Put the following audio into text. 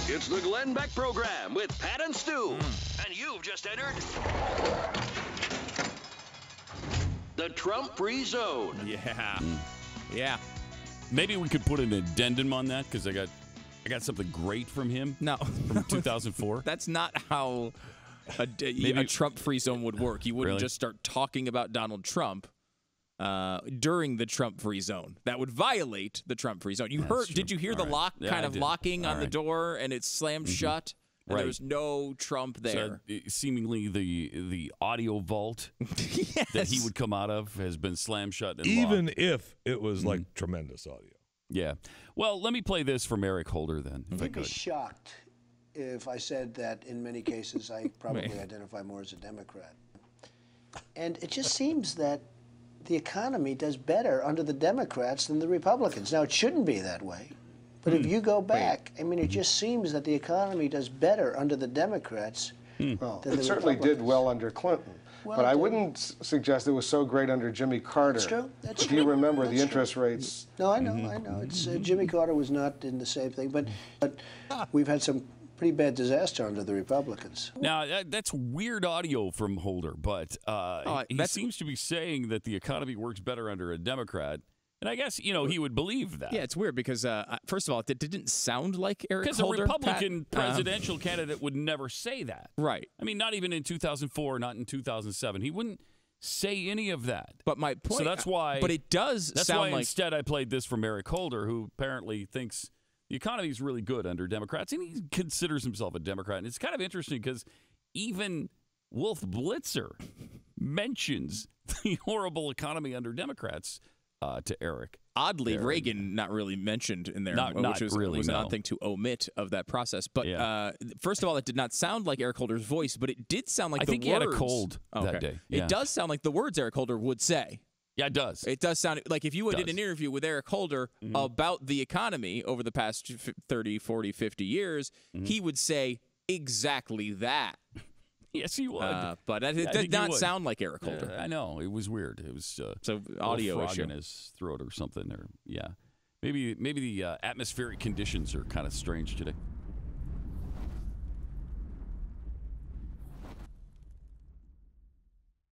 It's the Glenn Beck Program with Pat and Stu. And you've just entered the Trump-free zone. Yeah. Yeah. Maybe we could put an addendum on that because I got something great from him. No. From 2004. That's not how a Trump-free zone would work. You wouldn't just start talking about Donald Trump during the Trump-free zone. That would violate the Trump-free zone. Did you hear the locking on the door and it slammed shut? And there was no Trump there. So, seemingly the audio vault that he would come out of has been slammed shut and even locked. If it was like tremendous audio. Yeah. Well, let me play this from Eric Holder then, if I You'd be could. shocked if I said that in many cases I probably identify more as a Democrat. And it just seems that the economy does better under the Democrats than the Republicans. Now, it shouldn't be that way. But if you go back, I mean, it just seems that the economy does better under the Democrats than the It certainly did Republicans. well under Clinton. Well, but I wouldn't suggest it was so great under Jimmy Carter. That's true. That's if true. you remember, That's the interest rates. No, I know. It's Jimmy Carter was not in the same thing, but we've had some pretty bad disaster under the Republicans. Now, that's weird audio from Holder, but he seems to be saying that the economy works better under a Democrat. And I guess, he would believe that. Yeah, it's weird because, first of all, it didn't sound like Eric Holder. Because a Republican presidential candidate would never say that. Right. I mean, not even in 2004, not in 2007. He wouldn't say any of that. But my point... So that's why... But it does sound like... instead I played this from Eric Holder, who apparently thinks the economy is really good under Democrats, and he considers himself a Democrat. And it's kind of interesting because even Wolf Blitzer mentions the horrible economy under Democrats to Eric. Oddly, Reagan not really mentioned in there, which was an odd thing to omit of that process. But first of all, it did not sound like Eric Holder's voice, but it did sound like the words. I think he had a cold that day. Yeah. It does sound like the words Eric Holder would say. Yeah, it does. It does sound like if you did an interview with Eric Holder about the economy over the past 30, 40, 50 years, he would say exactly that. Yes, he would. But it did not sound like Eric Holder. I know. It was weird. It was so audio frog issue in his throat or something. Or maybe the atmospheric conditions are kind of strange today.